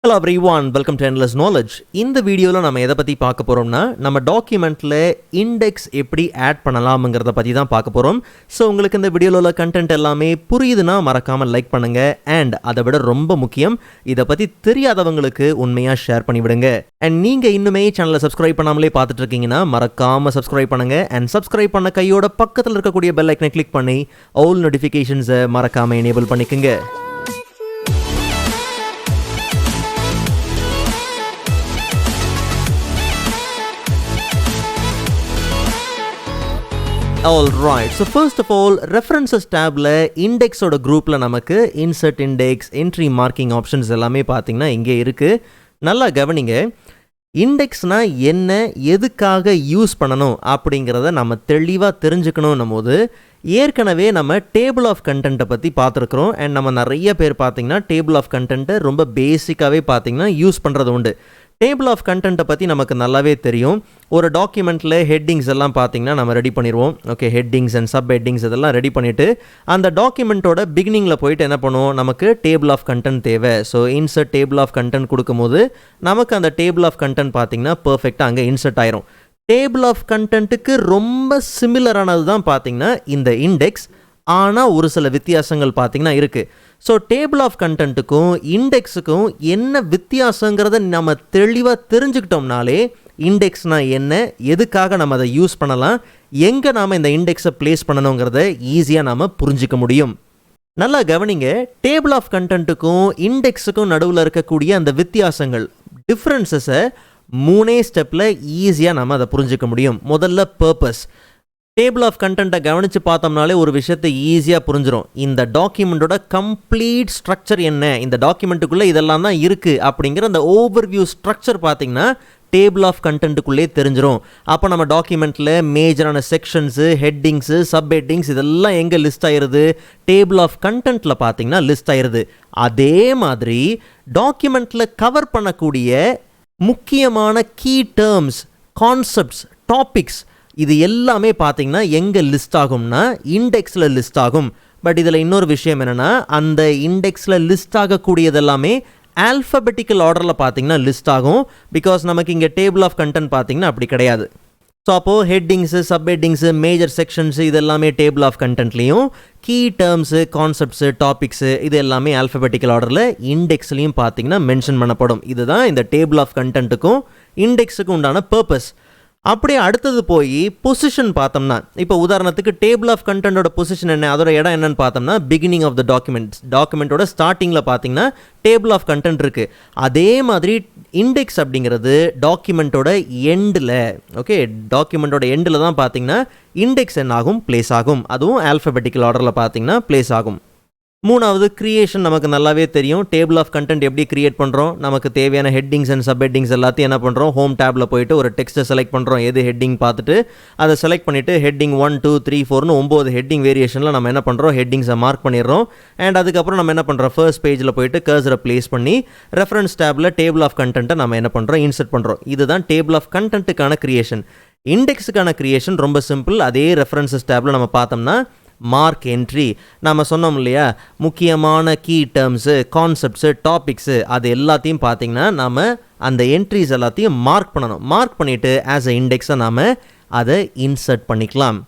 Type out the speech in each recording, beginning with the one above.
Hello everyone, welcome to Endless Knowledge. இந்த வீடியோவில் நம்ம எதை பற்றி பார்க்க போகிறோம்னா நம்ம டாக்குமெண்ட்டில் இண்டெக்ஸ் எப்படி ஆட் பண்ணலாம்ங்கிறத பற்றி தான் பார்க்க போகிறோம். ஸோ உங்களுக்கு இந்த வீடியோவில் உள்ள கண்டென்ட் எல்லாமே புரியுதுன்னா மறக்காமல் லைக் பண்ணுங்கள். அண்ட் அதை விட ரொம்ப முக்கியம், இதை பற்றி தெரியாதவங்களுக்கு உண்மையாக ஷேர் பண்ணிவிடுங்க. அண்ட் நீங்கள் இன்னுமே சேனலை சப்ஸ்கிரைப் பண்ணாமலே பார்த்துட்டு இருக்கீங்கன்னா மறக்காமல் சப்ஸ்கிரைப் பண்ணுங்கள். அண்ட் சப்ஸ்கிரைப் பண்ண கையோட பக்கத்தில் இருக்கக்கூடிய பெல் ஐக்கனை கிளிக் பண்ணி ஆல் நோட்டிஃபிகேஷன்ஸை மறக்காமல் எனேபிள் பண்ணிக்கோங்க. Alright, so first of all, references tabல index ஓட குரூப்ல நமக்கு insert index, entry marking options எல்லாமே பார்த்தீங்கன்னா இங்கே இருக்கு. நல்லா கவனிங்க. இண்டெக்ஸ்னா என்ன, எதுக்காக யூஸ் பண்ணணும் அப்படிங்கிறத நம்ம தெளிவாக தெரிஞ்சுக்கணும். போது ஏற்கனவே நம்ம டேபிள் ஆஃப் கண்டென்ட்டை பற்றி பார்த்துருக்குறோம். அண்ட் நம்ம நிறைய பேர் பார்த்தீங்கன்னா டேபிள் ஆஃப் கண்டென்ட்டை ரொம்ப பேசிக்காகவே பார்த்தீங்கன்னா யூஸ் பண்ணுறது உண்டு. டேபிள் ஆஃப் கண்டென்ட்டை பற்றி நமக்கு நல்லாவே தெரியும். ஒரு டாக்குமெண்ட்டில் ஹெட்டிங்ஸ் எல்லாம் பார்த்தீங்கன்னா நம்ம ரெடி பண்ணிடுவோம். Okay, headings and sub headings இதெல்லாம் ரெடி பண்ணிவிட்டு அந்த டாக்குமெண்ட்டோட பிகினிங்கில் போயிட்டு என்ன பண்ணுவோம், நமக்கு டேபிள் ஆஃப் கண்டென்ட் தேவை. So insert table of content கொடுக்கும்போது நமக்கு அந்த டேபிள் ஆஃப் கண்டென்ட் பார்த்தீங்கன்னா பர்ஃபெக்டாக அங்கே இன்சர்ட் ஆயிரும். டேபிள் ஆஃப் கண்டென்ட்டுக்கு ரொம்ப சிமிலரானது தான் பார்த்தீங்கன்னா இந்த இண்டெக்ஸ். ஆனால் ஒரு சில வித்தியாசங்கள் பார்த்தீங்கன்னா இருக்குது. ஸோ டேபிள் ஆஃப் கண்டென்ட்டுக்கும் இண்டெக்ஸுக்கும் என்ன வித்தியாசங்கிறத நம்ம தெளிவாக தெரிஞ்சுக்கிட்டோம்னாலே இண்டெக்ஸ்னால் என்ன, எதுக்காக நம்ம அதை யூஸ் பண்ணலாம், எங்கே நாம் இந்த இண்டெக்ஸை ப்ளேஸ் பண்ணணுங்கிறத ஈஸியாக நாம் புரிஞ்சிக்க முடியும். நல்லா கவனிங்க, டேபிள் ஆஃப் கண்டென்ட்டுக்கும் இண்டெக்ஸுக்கும் நடுவில் இருக்கக்கூடிய அந்த வித்தியாசங்கள், டிஃப்ரென்சஸை 3 ஸ்டெப்பில் ஈஸியாக நம்ம அதை புரிஞ்சிக்க முடியும். முதல்ல பர்பஸ். டேபிள் ஆஃப் கண்டென்ட்டை கவனித்து பார்த்தோம்னாலே ஒரு விஷயத்தை ஈஸியாக புரிஞ்சிடும். இந்த டாக்குமெண்ட்டோட கம்ப்ளீட் ஸ்ட்ரக்சர் என்ன, இந்த டாக்குமெண்ட்டுக்குள்ளே இதெல்லாம் தான் இருக்குது அப்படிங்கிற அந்த ஓவர்வியூ ஸ்ட்ரக்சர் பார்த்திங்கன்னா டேபிள் ஆஃப் கண்டென்ட்டுக்குள்ளே தெரிஞ்சிடும். அப்போ நம்ம டாக்குமெண்ட்டில் மேஜரான செக்ஷன்ஸு, ஹெட்டிங்ஸு, சப் ஹெட்டிங்ஸ் இதெல்லாம் எங்கே லிஸ்ட் ஆகிருது, டேபிள் ஆஃப் கண்டென்ட்டில் பார்த்திங்கன்னா லிஸ்ட் ஆகிருது. அதே மாதிரி டாக்குமெண்ட்டில் கவர் பண்ணக்கூடிய முக்கியமான கீ டேர்ம்ஸ், கான்செப்ட்ஸ், டாபிக்ஸ் இது எல்லாமே பார்த்தீங்கன்னா எங்கே லிஸ்ட் ஆகும்னா இண்டெக்ஸில் லிஸ்ட் ஆகும். பட் இதில் இன்னொரு விஷயம் என்னென்னா, அந்த இண்டெக்ஸில் லிஸ்ட் ஆகக்கூடியது எல்லாமே ஆல்ஃபபெட்டிக்கல் ஆர்டரில் பார்த்தீங்கன்னா லிஸ்ட் ஆகும். பிகாஸ் நமக்கு இங்கே டேபிள் ஆஃப் கண்டென்ட் பார்த்தீங்கன்னா அப்படி கிடையாது. ஸோ அப்போது headings, sub headings, major sections இது எல்லாமே டேபிள் ஆஃப் கண்டென்ட்லேயும், கீ டேர்ம்ஸு, கான்செப்ட்ஸு, டாபிக்ஸு இது எல்லாமே ஆல்ஃபபெட்டிக்கல் ஆர்டரில் இண்டெக்ஸ்லையும் பார்த்தீங்கன்னா மென்ஷன் பண்ணப்படும். இதுதான் இந்த டேபிள் ஆஃப் கண்டென்ட்டுக்கும் இண்டெக்ஸுக்கும் உண்டான பர்பஸ். அப்படியே அடுத்தது போய் பொசிஷன் பார்த்தோம்னா, இப்போ உதாரணத்துக்கு டேபிள் ஆஃப் கண்டென்ட்டோட பொசிஷன் என்ன, அதோட இடம் என்னன்னு பார்த்தோம்னா பிகினிங் ஆஃப் த டாக்குமெண்ட்டோட ஸ்டார்டிங்கில் பார்த்தீங்கன்னா டேபிள் ஆஃப் கண்டென்ட் இருக்குது. அதே மாதிரி இண்டெக்ஸ் அப்படிங்கிறது டாக்குமெண்ட்டோட எண்டில், ஓகே, டாக்குமெண்ட்டோட எண்டில் தான் பார்த்தீங்கன்னா இண்டெக்ஸ் என்ன ஆகும், பிளேஸ் ஆகும். அதுவும் ஆல்ஃபபெட்டிக்கல் ஆர்டரில் பார்த்தீங்கன்னா பிளேஸ் ஆகும். மூணாவது கிரியேஷன். நமக்கு நல்லாவே தெரியும் டேபிள் ஆஃப் கண்டென்ட் எப்படி கிரியேட் பண்ணுறோம். நமக்கு தேவையான ஹெட்டிங்ஸ் அண்ட் சப் ஹெட்டிங்ஸ் எல்லாத்தையும் என்ன பண்ணுறோம், ஹோம் டேப்பில் போயிட்டு ஒரு டெக்ஸ்ட்டை செலக்ட் பண்ணுறோம். எது ஹெட்டிங் பார்த்துட்டு அதை செலக்ட் பண்ணிவிட்டு ஹெட்டிங் 1, 2, 3, 4னு 9 ஹெட்டிங் வேரியேஷனில் நம்ம என்ன பண்ணுறோம், ஹெட்டிங்ஸை மார்க் பண்ணிடுறோம். அண்ட் அதுக்கப்புறம் நம்ம என்ன பண்ணுறோம், ஃபர்ஸ்ட் பேஜில் போயிட்டு கர்சரை ப்ளேஸ் பண்ணி ரெஃபரன்ஸ் டேப்பில் டேபிள் ஆஃப் கண்டென்ட்டை நம்ம என்ன பண்ணுறோம், இன்சர்ட் பண்ணுறோம். இதுதான் டேபிள் ஆஃப் கண்டென்ட்டுக்கான கிரியேஷன். இண்டெக்ஸுக்கான கிரியேஷன் ரொம்ப சிம்பிள். அதே ரெஃபரன்சஸ் டேப்பில் நம்ம பார்த்தோம்னா மார்க் என்ட்ரி. நம்ம சொன்னோம் இல்லையா, முக்கியமான கீ டேர்ம்ஸு, கான்செப்ட்ஸு, டாபிக்ஸு அது எல்லாத்தையும் பார்த்திங்கன்னா நம்ம அந்த என்ட்ரிஸ் எல்லாத்தையும் மார்க் பண்ணணும். மார்க் பண்ணிவிட்டு ஆஸ் அ இண்டெக்ஸை நாம் அதை இன்சர்ட் பண்ணிக்கலாம்.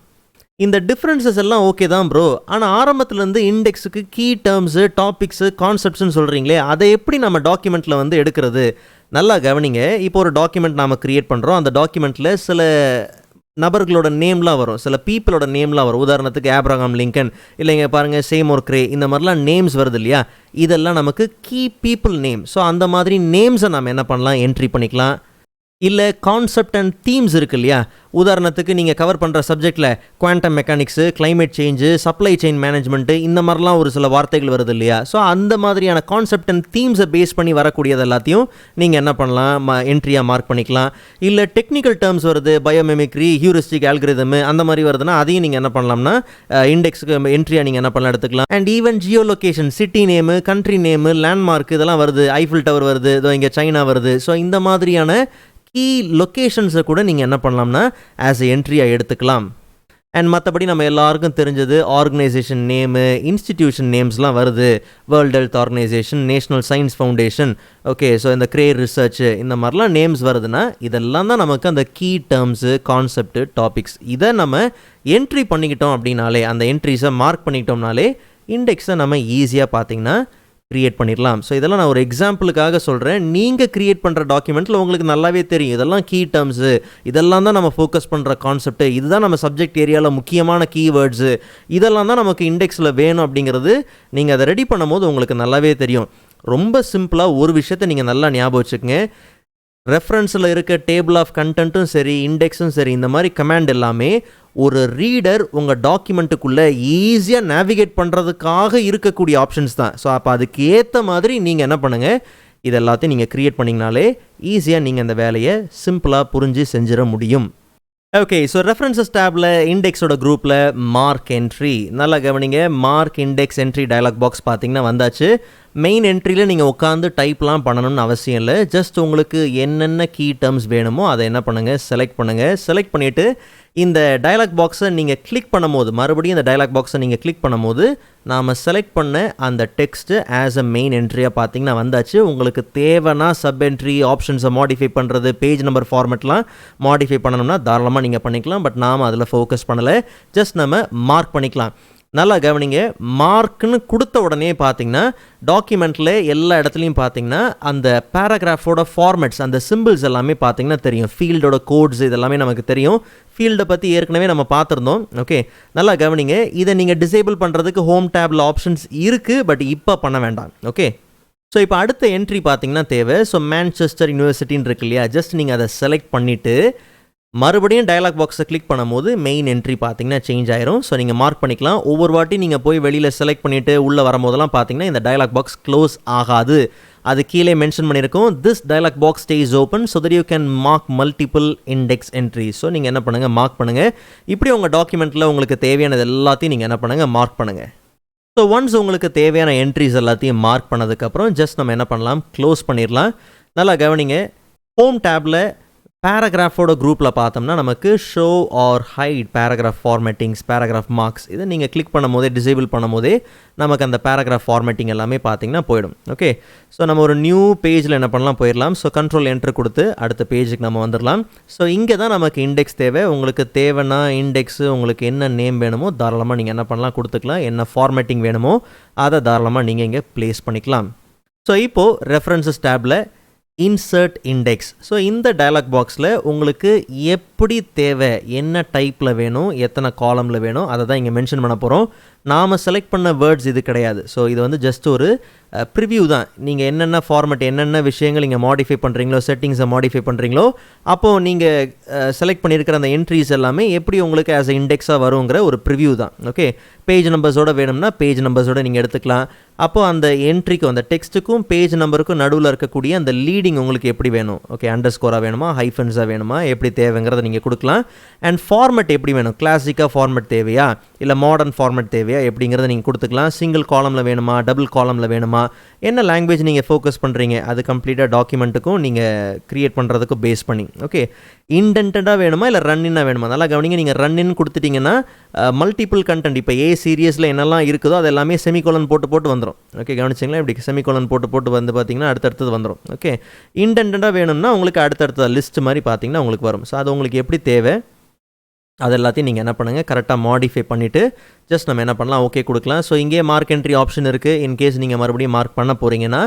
இந்த டிஃப்ரென்சஸ் எல்லாம் ஓகே தான் ப்ரோ, ஆனால் ஆரம்பத்துலேருந்து இண்டெக்ஸுக்கு கீ டேர்ம்ஸு, டாபிக்ஸு, கான்செப்ட்ஸ்னு சொல்கிறீங்களே, அதை எப்படி நம்ம டாக்குமெண்ட்டில் எடுக்கிறது? நல்லா கவனிங்க. இப்போ ஒரு டாக்குமெண்ட் நாம் க்ரியேட் பண்ணுறோம். அந்த டாக்குமெண்ட்டில் சில நபர்களோட நேம்லாம் வரும், சில பீப்புளோட நேம்லாம் வரும். உதாரணத்துக்கு ஆப்ரஹாம் லிங்கன், இல்லைங்க பாருங்கள் சேமோர் கிரே, இந்த மாதிரிலாம் நேம்ஸ் வருது இல்லையா, இதெல்லாம் நமக்கு கீ பீப்புள் நேம். ஸோ அந்த மாதிரி நேம்ஸை நம்ம என்ன பண்ணலாம், என்ட்ரி பண்ணிக்கலாம். இல்லை கான்செப்ட் அண்ட் தீம்ஸ் இருக்கு இல்லையா, உதாரணத்துக்கு நீங்கள் கவர் பண்ணுற சப்ஜெக்டில் quantum mechanics, climate change, supply chain management இந்த மாதிரிலாம் ஒரு சில வார்த்தைகள் வருது இல்லையா. ஸோ அந்த மாதிரியான கான்செப்ட் அண்ட் தீம்ஸை பேஸ் பண்ணி வரக்கூடியது எல்லாத்தையும் நீங்கள் என்ன பண்ணலாம், என்ட்ரியாக மார்க் பண்ணிக்கலாம். இல்லை டெக்னிக்கல் டேர்ம்ஸ் வருது, பயோமெமிக்ரி, ஹியூரிஸ்டிக் ஆல்கிரிதம் அந்த மாதிரி வருதுன்னா அதையும் நீங்கள் என்ன பண்ணலாம்னா இண்டெக்ஸுக்கு என்ட்ரியாக நீங்கள் என்ன பண்ணலாம், எடுத்துக்கலாம். And even Jio location, city name, country name, landmark இதெல்லாம் வருது, ஐஃபில் டவர் வருது, இதோ இங்கே சைனா வருது. ஸோ இந்த மாதிரியான கீ லொக்கேஷன்ஸை கூட நீங்கள் என்ன பண்ணலாம்னா ஆஸ் எ என்ட்ரியாக எடுத்துக்கலாம். அண்ட் மற்றபடி நம்ம எல்லாருக்கும் தெரிஞ்சது ஆர்கனைசேஷன் நேமு, இன்ஸ்டிடியூஷன் நேம்ஸ்லாம் வருது. World health organisation, national science foundation, okay. So இந்த கிரேர் ரிசர்ச், இந்த மாதிரிலாம் நேம்ஸ் வருதுன்னா இதெல்லாம் தான் நமக்கு அந்த கீ டேர்ம்ஸு, கான்செப்ட், டாபிக்ஸ். இதை நம்ம என்ட்ரி பண்ணிக்கிட்டோம் அப்படின்னாலே, அந்த என்ட்ரிஸை மார்க் பண்ணிக்கிட்டோம்னாலே இண்டெக்ஸை நம்ம ஈஸியாக பார்த்திங்கன்னா க்ரியேட் பண்ணிடலாம். ஸோ இதெல்லாம் நான் ஒரு எக்ஸாம்பிளுக்காக சொல்கிறேன். நீங்கள் க்ரியேட் பண்ணுற டாக்குமெண்ட்டில் உங்களுக்கு நல்லாவே தெரியும் இதெல்லாம் கீ டேர்ம்ஸு, இதெல்லாம் தான் நம்ம ஃபோக்கஸ் பண்ணுற கான்செப்ட்டு, இதுதான் நம்ம சப்ஜெக்ட் ஏரியாவில் முக்கியமான கீவேர்ட்ஸு, இதெல்லாம் தான் நமக்கு இண்டெக்ஸில் வேணும் அப்படிங்கிறது நீங்கள் அதை ரெடி பண்ணும்போது உங்களுக்கு நல்லாவே தெரியும். ரொம்ப சிம்பிளாக ஒரு விஷயத்தை நீங்கள் நல்லா ஞாபகம் வச்சுக்கோங்க. ரெஃபரன்ஸில் இருக்க டேபிள் ஆஃப் கண்டென்ட்டும் சரி, இண்டெக்ஸும் சரி, இந்த மாதிரி கமாண்ட் எல்லாமே ஒரு ரீடர் உங்கள் டாக்குமெண்ட்டுக்குள்ளே ஈஸியாக நேவிகேட் பண்ணுறதுக்காக இருக்கக்கூடிய ஆப்ஷன்ஸ் தான். ஸோ அப்போ அதுக்கு ஏற்ற மாதிரி நீங்கள் என்ன பண்ணுங்கள், இது எல்லாத்தையும் நீங்கள் க்ரியேட் பண்ணிங்கனாலே ஈஸியாக நீங்கள் அந்த வேலையை சிம்பிளாக புரிஞ்சு செஞ்சிட முடியும். ஓகே, ஸோ ரெஃபரன்சஸ் டேபில் இண்டெக்ஸோட குரூப்பில் மார்க் என்ட்ரி நல்லா கவனிங்க. Mark index entry dialog box பார்த்தீங்கன்னா வந்தாச்சு. மெயின் என்ட்ரியில் நீங்கள் உட்காந்து டைப்லாம் பண்ணணும்னு அவசியம் இல்லை. ஜஸ்ட் உங்களுக்கு என்னென்ன கீ டேர்ம்ஸ் வேணுமோ அதை என்ன பண்ணுங்கள், செலக்ட் பண்ணுங்கள். செலக்ட் பண்ணிவிட்டு இந்த டயலாக் பாக்ஸை நீங்கள் கிளிக் பண்ணும்போது, மறுபடியும் இந்த டயலாக் பாக்ஸை நீங்கள் கிளிக் பண்ணும்போது நாம் செலக்ட் பண்ண அந்த டெக்ஸ்ட்டு ஆஸ் அ மெயின் என்ட்ரியாக பார்த்தீங்கன்னா வந்தாச்சு. உங்களுக்கு தேவைன்னா சப் என்ட்ரி ஆப்ஷன்ஸை மாடிஃபை பண்ணுறது, பேஜ் நம்பர் ஃபார்மேட்லாம் மாடிஃபை பண்ணணும்னா தாராளமாக நீங்கள் பண்ணிக்கலாம். பட் நாம் அதில் ஃபோக்கஸ் பண்ணலை, ஜஸ்ட் நம்ம மார்க் பண்ணிக்கலாம். நல்லா கவனிங்க. மார்க்குன்னு கொடுத்த உடனே பார்த்தீங்கன்னா டாக்குமெண்ட்டில் எல்லா இடத்துலையும் பார்த்தீங்கன்னா அந்த பேராகிராஃபோட ஃபார்மேட்ஸ், அந்த சிம்பிள்ஸ் எல்லாமே பார்த்தீங்கன்னா தெரியும். ஃபீல்டோட கோட்ஸ் இதெல்லாமே நமக்கு தெரியும். ஃபீல்டை பற்றி ஏற்கனவே நம்ம பார்த்துருந்தோம். ஓகே, நல்லா கவனிங்க. இதை நீங்கள் டிசேபிள் பண்ணுறதுக்கு ஹோம் டேபில் ஆப்ஷன்ஸ் இருக்குது, பட் இப்போ பண்ண வேண்டாம். ஓகே, ஸோ இப்போ அடுத்த என்ட்ரி பார்த்தீங்கன்னா தேவை. ஸோ மான்செஸ்டர் யூனிவர்சிட்டின்னு இருக்கு இல்லையா, ஜஸ்ட் நீங்கள் அதை செலக்ட் பண்ணிவிட்டு மறுபடியும் டயலாக் பாக்ஸை கிளிக் பண்ணும்போது மெயின் என்ட்ரி பார்த்தீங்கன்னா சேஞ்ச் ஆயிரும். ஸோ நீங்கள் மார்க் பண்ணிக்கலாம். ஒவ்வொரு வாட்டி நீங்கள் போய் வெளியில் செலக்ட் பண்ணிவிட்டு உள்ளே வரும்போதெல்லாம் பார்த்தீங்கன்னா இந்த டயலாக் பாக்ஸ் க்ளோஸ் ஆகாது. அது கீழே மென்ஷன் பண்ணியிருக்கோம், this dialog box stay open so that you can mark multiple index entry. So நீங்கள் என்ன பண்ணுங்கள், மார்க் பண்ணுங்கள். இப்படி உங்கள் டாக்குமெண்ட்டில் உங்களுக்கு தேவையானது எல்லாத்தையும் நீங்கள் என்ன பண்ணுங்கள், மார்க் பண்ணுங்கள். ஸோ ஒன்ஸ் உங்களுக்கு தேவையான என்ட்ரிஸ் எல்லாத்தையும் மார்க் பண்ணதுக்கப்புறம் ஜஸ்ட் நம்ம என்ன பண்ணலாம், க்ளோஸ் பண்ணிடலாம். நல்லா கவனிங்க. ஹோம் டேப்பில் பேராகிராஃபோட குரூப்பில் பார்த்தோம்னா நமக்கு show or hide paragraph formattings, paragraph marks, இதை நீங்கள் கிளிக் பண்ணும் போதே, டிசேபிள் பண்ணும் போதே நமக்கு அந்த பேராகிராஃப் ஃபார்மேட்டிங் எல்லாமே பார்த்தீங்கன்னா போயிடும். ஓகே, ஸோ நம்ம ஒரு நியூ பேஜில் என்ன பண்ணலாம், போயிடலாம். ஸோ கண்ட்ரோல் என்ட்ரு கொடுத்து அடுத்த பேஜுக்கு நம்ம வந்துடலாம். ஸோ இங்கே தான் நமக்கு இண்டெக்ஸ் தேவை. உங்களுக்கு தேவைன்னா இண்டெக்ஸு உங்களுக்கு என்ன நேம் வேணுமோ தாராளமாக நீங்கள் என்ன பண்ணலாம், கொடுத்துக்கலாம். என்ன ஃபார்மேட்டிங் வேணுமோ அதை தாராளமாக நீங்கள் இங்கே ப்ளேஸ் பண்ணிக்கலாம். ஸோ இப்போது ரெஃபரன்சஸ் டேப்பில் இன்சர்ட் இண்டெக்ஸ். ஸோ இந்த டயலாக் பாக்ஸில் உங்களுக்கு எப்படி தேவை, என்ன டைப்பில் வேணும், எத்தனை காலமில் வேணும், அதை தான் இங்கே மென்ஷன் பண்ண போகிறோம். நாம் செலக்ட் பண்ண வேர்ட்ஸ் இது கிடையாது. ஸோ இது வந்து ஜஸ்ட் ஒரு ப்ரிவ்யூ தான். நீங்கள் என்னென்ன ஃபார்மேட், என்னென்ன விஷயங்கள் நீங்கள் மாடிஃபை பண்ணுறீங்களோ, செட்டிங்ஸை மாடிஃபை பண்ணுறீங்களோ, அப்போது நீங்கள் செலக்ட் பண்ணியிருக்கிற அந்த என்ட்ரிஸ் எல்லாமே எப்படி உங்களுக்கு ஆஸ் அ இண்டெக்ஸாக வருங்கிற ஒரு ப்ரிவ்யூ தான். ஓகே, பேஜ் நம்பர்ஸோடு வேணும்னா பேஜ் நம்பர்ஸோடு நீங்கள் எடுத்துக்கலாம். அப்போது அந்த என்ட்ரிக்கும் அந்த டெக்ஸ்ட்டுக்கும் பேஜ் நம்பருக்கும் நடுவில் இருக்கக்கூடிய அந்த லீடிங் உங்களுக்கு எப்படி வேணும், ஓகே, அண்டர் ஸ்கோராக வேணுமா, ஹைஃபன்ஸாக வேணுமா, எப்படி தேவைங்கிறத நீங்கள் கொடுக்கலாம். அண்ட் ஃபார்மேட் எப்படி வேணும், கிளாசிக்காக ஃபார்மேட் தேவையா, இல்லை மாடர்ன் ஃபார்மேட் தேவையா, எப்படிங்கிறத நீங்கள் கொடுத்துக்கலாம். சிங்கிள் காலமில் வேணுமா, டபுள் காலமில் வேணுமா, என்ன லாங்குவேஜ் நீங்கள் ஃபோக்கஸ் பண்ணுறீங்க, அது கம்ப்ளீட்டாக டாக்குமெண்ட்டுக்கும் நீங்கள் க்ரியேட் பண்ணுறதுக்கும் பேஸ் பண்ணி. ஓகே, இன்டென்டடாக வேணுமா இல்லை ரன்னின்னாக வேணுமா, நல்லா கவனிங்க. நீங்கள் ரன்னின்னு கொடுத்துட்டிங்கன்னா மல்டிபிள் கண்டென்ட், இப்போ ஏ சீரியஸில் என்னெல்லாம் இருக்குதோ அது எல்லாமே செமிகோலன் போட்டு வந்துடும். ஓகே, கவனிச்சிங்களா, இப்படி செமிகோலன் போட்டு வந்து பார்த்தீங்கன்னா அடுத்தடுத்தது வந்துடும். ஓகே, இன்டென்டடாக வேணும்னா உங்களுக்கு அடுத்தடுத்த லிஸ்ட் மாதிரி பார்த்தீங்கன்னா உங்களுக்கு வரும். ஸோ அது உங்களுக்கு எப்படி தேவை அது எல்லாத்தையும் நீங்கள் என்ன பண்ணுங்கள், கரெக்டாக மாடிஃபை பண்ணிவிட்டு ஜஸ்ட் நம்ம என்ன பண்ணலாம், ஓகே கொடுக்கலாம். ஸோ இங்கே மார்க் என்ட்ரி ஆப்ஷன் இருக்குது. இன்கேஸ் நீங்கள் மறுபடியும் மார்க் பண்ண போகிறீங்கன்னா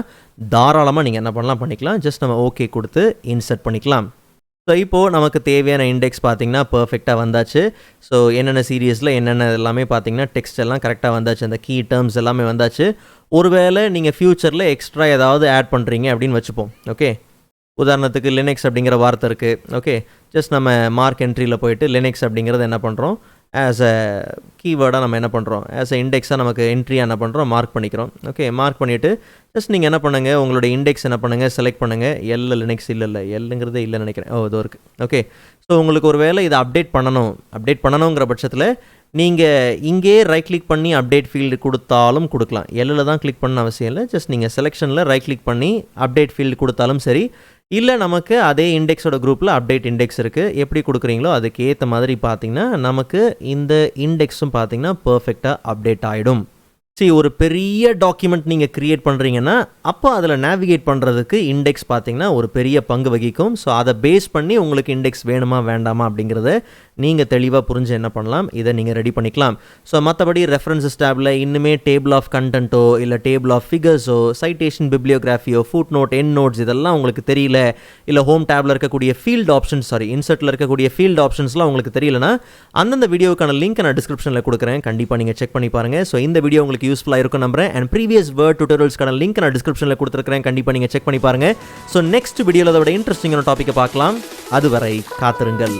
தாராளமாக நீங்கள் என்ன பண்ணலாம், பண்ணிக்கலாம். ஜஸ்ட் நம்ம ஓகே கொடுத்து இன்சர்ட் பண்ணிக்கலாம். ஸோ இப்போது நமக்கு தேவையான இண்டெக்ஸ் பார்த்திங்கன்னா பர்ஃபெக்டாக வந்தாச்சு. ஸோ என்னென்ன சீரியஸில் என்னென்ன எல்லாமே பார்த்திங்கன்னா டெக்ஸ்ட் எல்லாம் கரெக்டாக வந்தாச்சு, அந்த கீ டேர்ம்ஸ் எல்லாமே வந்தாச்சு. ஒருவேளை நீங்கள் ஃப்யூச்சரில் எக்ஸ்ட்ரா ஏதாவது ஆட் பண்ணுறீங்க அப்படின்னு வச்சுப்போம். ஓகே, உதாரணத்துக்கு லினக்ஸ் அப்படிங்கிற வார்த்தை இருக்குது. ஓகே, ஜஸ்ட் நம்ம மார்க் என்ட்ரியில் போயிட்டு லினக்ஸ் அப்படிங்கிறது என்ன பண்ணுறோம், ஆஸ் அ கீவேர்டாக நம்ம என்ன பண்ணுறோம், ஆஸ் அ இண்டெக்ஸாக நமக்கு என்ட்ரியாக என்ன பண்ணுறோம், மார்க் பண்ணிக்கிறோம். ஓகே, மார்க் பண்ணிவிட்டு ஜஸ்ட் நீங்கள் என்ன பண்ணுங்கள், உங்களுடைய இண்டெக்ஸ் என்ன பண்ணுங்கள், செலக்ட் பண்ணுங்கள். லினக்ஸ் இல்லை எல்லுங்கிறதே இல்லைன்னு நினைக்கிறேன். இதோ இருக்குது. ஓகே, ஸோ உங்களுக்கு ஒரு வேளை இதை அப்டேட் பண்ணணுங்கிற பட்சத்தில் நீங்கள் இங்கே ரைட் கிளிக் பண்ணி அப்டேட் ஃபீல்டு கொடுத்தாலும் கொடுக்கலாம். எல்லில் தான் கிளிக் பண்ண அவசியம் இல்லை. ஜஸ்ட் நீங்கள் செலெக்ஷனில் ரைட் கிளிக் பண்ணி அப்டேட் ஃபீல்டு கொடுத்தாலும் சரி, இல்லை நமக்கு அதே இண்டெக்ஸோட குரூப்பில் அப்டேட் இண்டெக்ஸ் இருக்குது. எப்படி கொடுக்குறீங்களோ அதுக்கு ஏற்ற மாதிரி பார்த்தீங்கன்னா நமக்கு இந்த இண்டெக்ஸும் பார்த்தீங்கன்னா பர்ஃபெக்டாக அப்டேட் ஆகிடும். ஒரு பெரிய டாக்குமெண்ட் நீங்கள் க்ரியேட் பண்ணுறீங்கன்னா அப்போ அதில் நேவிகேட் பண்ணுறதுக்கு இண்டெக்ஸ் பார்த்தீங்கன்னா ஒரு பெரிய பங்கு வகிக்கும். ஸோ அதை பேஸ் பண்ணி உங்களுக்கு இண்டெக்ஸ் வேணுமா வேண்டாமா அப்படிங்கிறத நீங்கள் தெளிவாக புரிஞ்சு என்ன பண்ணலாம், இதை நீங்கள் ரெடி பண்ணிக்கலாம். ஸோ மற்றபடி ரெஃபரன்சஸ் டேபில் இன்னுமே டேபிள் ஆஃப் கண்டென்ட்டோ இல்லை டேபிள் ஆஃப் ஃபிகர்ஸோ சைட்டேஷன் பிப்ளியோகிராஃபியோ ஃபுட் நோட் எண்ட் நோட்ஸ் இதெல்லாம் உங்களுக்கு தெரியல, இல்லை ஹோம் டேபில் இருக்கக்கூடிய ஃபீல்டு ஆப்ஷன்ஸ் இன்சர்ட்டில் இருக்கக்கூடிய ஃபீல்டு ஆப்ஷன்ஸ்லாம் உங்களுக்கு தெரியலனா அந்தந்த வீடியோக்கான லிங்க் நான் டிஸ்கிரிப்ஷனில் கொடுக்குறேன். கண்டிப்பாக நீங்கள் செக் பண்ணி பாருங்கள். ஸோ இந்த வீடியோ உங்களுக்கு யூஸ்ஃபுல்லாக இருக்கும் நம்புறேன். அண்ட் ப்ரீவியஸ் வேர்ட் டியூட்டோரியல்ஸ்க்கான லிங்க் நான் டிஸ்கிரிப்ஷனில் கொடுத்துருக்கிறேன். கண்டிப்பாக நீங்கள் செக் பண்ணி பாருங்கள். ஸோ நெக்ஸ்ட் வீடியோவில் அதோட இன்ட்ரெஸ்டிங்கான டாப்பிக்கை பார்க்கலாம். அதுவரை காத்திருங்கள்.